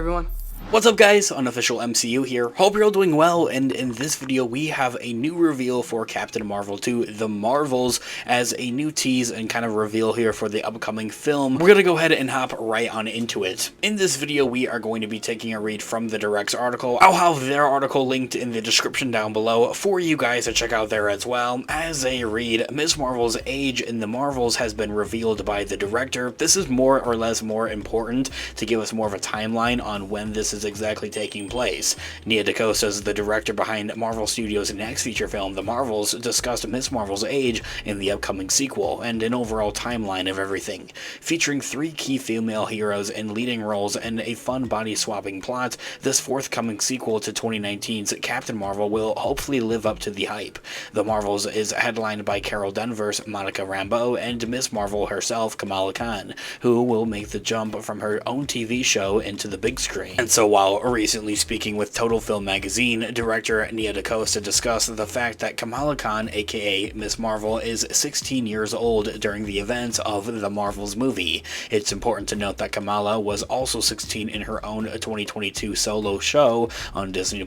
everyone. What's up guys, Unofficial MCU here, hope you're all doing well, and in this video we have a new reveal for Captain Marvel 2, The Marvels, as a new tease and kind of reveal here for the upcoming film. We're gonna go ahead and hop right on into it. In this video we are going to be taking a read from the Direct's article. I'll have their article linked in the description down below for you guys to check out there as well. As a read, Ms. Marvel's age in The Marvels has been revealed by the director. This is more or less more important to give us more of a timeline on when this is exactly taking place. Nia DaCosta is the director behind Marvel Studios' next feature film, The Marvels, discussed Ms. Marvel's age in the upcoming sequel, and an overall timeline of everything. Featuring 3 key female heroes in leading roles and a fun body-swapping plot, this forthcoming sequel to 2019's Captain Marvel will hopefully live up to the hype. The Marvels is headlined by Carol Danvers, Monica Rambeau, and Ms. Marvel herself, Kamala Khan, who will make the jump from her own TV show into the big screen. And so while recently speaking with Total Film magazine, director Nia DaCosta discussed the fact that Kamala Khan, aka Ms. Marvel, is 16 years old during the events of the Marvels movie. It's important to note that Kamala was also 16 in her own 2022 solo show on Disney+.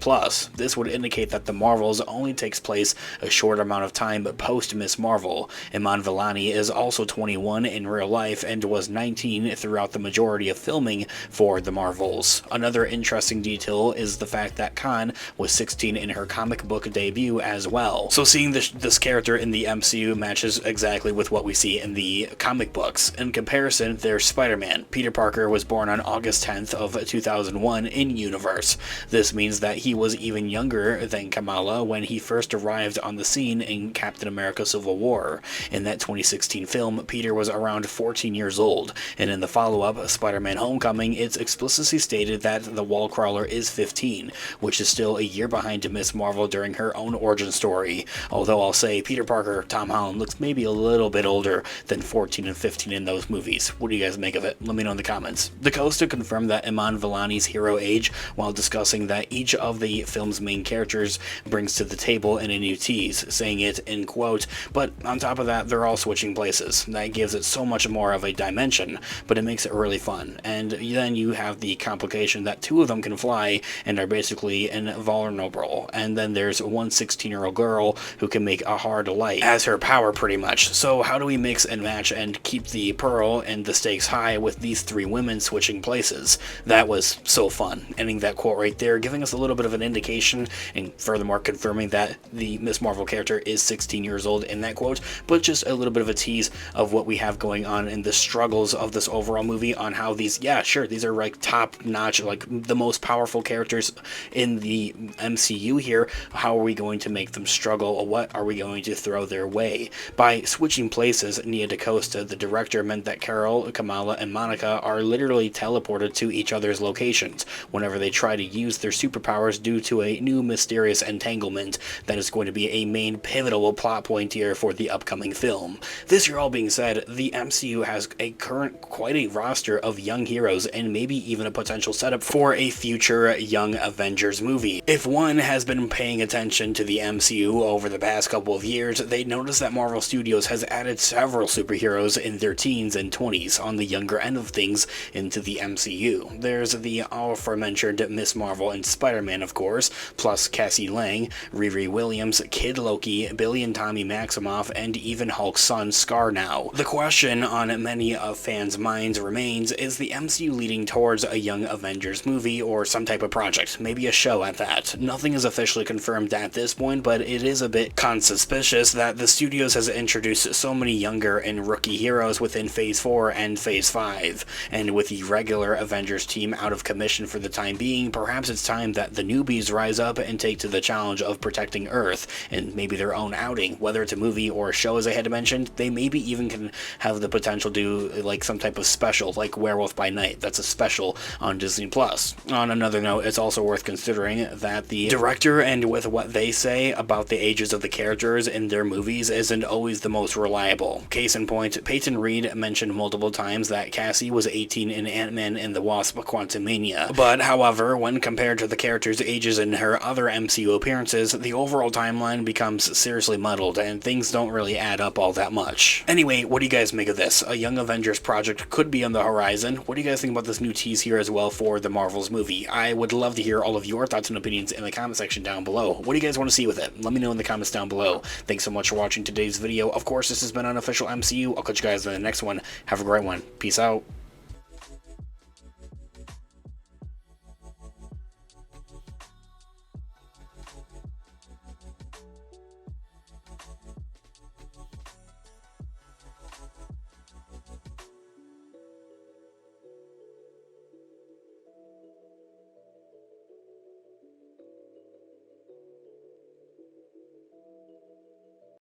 This would indicate that the Marvels only takes place a short amount of time post Ms. Marvel. Iman Vellani is also 21 in real life and was 19 throughout the majority of filming for the Marvels. Another interesting detail is the fact that Khan was 16 in her comic book debut as well. So seeing this character in the MCU matches exactly with what we see in the comic books. In comparison, there's Spider-Man. Peter Parker was born on August 10th of 2001 in universe. This means that he was even younger than Kamala when he first arrived on the scene in Captain America Civil War. In that 2016 film, Peter was around 14 years old, and in the follow-up, Spider-Man Homecoming, it's explicitly stated that the Wallcrawler is 15, which is still a year behind Ms. Marvel during her own origin story. Although I'll say Peter Parker, Tom Holland, looks maybe a little bit older than 14 and 15 in those movies. What do you guys make of it? Let me know in the comments. DaCosta confirmed that Iman Vellani's hero age while discussing that each of the film's main characters brings to the table in a new tease, saying it in quote, but on top of that, they're all switching places. That gives it so much more of a dimension, but it makes it really fun. And then you have the complication that 2 of them can fly and are basically invulnerable, and then there's one 16-year-old girl who can make a hard light as her power pretty much. So how do we mix and match and keep the pearl and the stakes high with these 3 women switching places? That was so fun. Ending that quote right there, giving us a little bit of an indication and furthermore confirming that the Ms. Marvel character is 16 years old in that quote, but just a little bit of a tease of what we have going on in the struggles of this overall movie on how these, yeah, sure, these are like top-notch, like the most powerful characters in the MCU here. How are we going to make them struggle? What are we going to throw their way? By switching places, Nia DaCosta, the director, meant that Carol, Kamala, and Monica are literally teleported to each other's locations whenever they try to use their superpowers due to a new mysterious entanglement that is going to be a main pivotal plot point here for the upcoming film. This here all being said, the MCU has quite a roster of young heroes and maybe even a potential setup for a future Young Avengers movie. If one has been paying attention to the MCU over the past couple of years, they notice that Marvel Studios has added several superheroes in their teens and 20s on the younger end of things into the MCU. There's the aforementioned Ms. Marvel and Spider-Man, of course, plus Cassie Lang, Riri Williams, Kid Loki, Billy and Tommy Maximoff, and even Hulk's son Scar now. The question on many of fans' minds remains, is the MCU leading towards a Young Avengers movie or some type of project, maybe a show at that? Nothing is officially confirmed at this point, but it is a bit conspicuous that the studios has introduced so many younger and rookie heroes within Phase 4 and Phase 5, and with the regular Avengers team out of commission for the time being, perhaps it's time that the newbies rise up and take to the challenge of protecting Earth, and maybe their own outing, whether it's a movie or a show as I had mentioned. They maybe even can have the potential to do like some type of special, like Werewolf by Night. That's a special on Disney+. On another note, it's also worth considering that the director and with what they say about the ages of the characters in their movies isn't always the most reliable. Case in point, Peyton Reed mentioned multiple times that Cassie was 18 in Ant-Man and the Wasp: Quantumania. But however, when compared to the character's ages in her other MCU appearances, the overall timeline becomes seriously muddled and things don't really add up all that much. Anyway, what do you guys make of this? A Young Avengers project could be on the horizon. What do you guys think about this new tease here as well for the Marvel Marvels movie. I would love to hear all of your thoughts and opinions in the comment section down below. What do you guys want to see with it? Let me know in the comments down below. Thanks so much for watching today's video. Of course, this has been Unofficial MCU. I'll catch you guys in the next one. Have a great one. Peace out.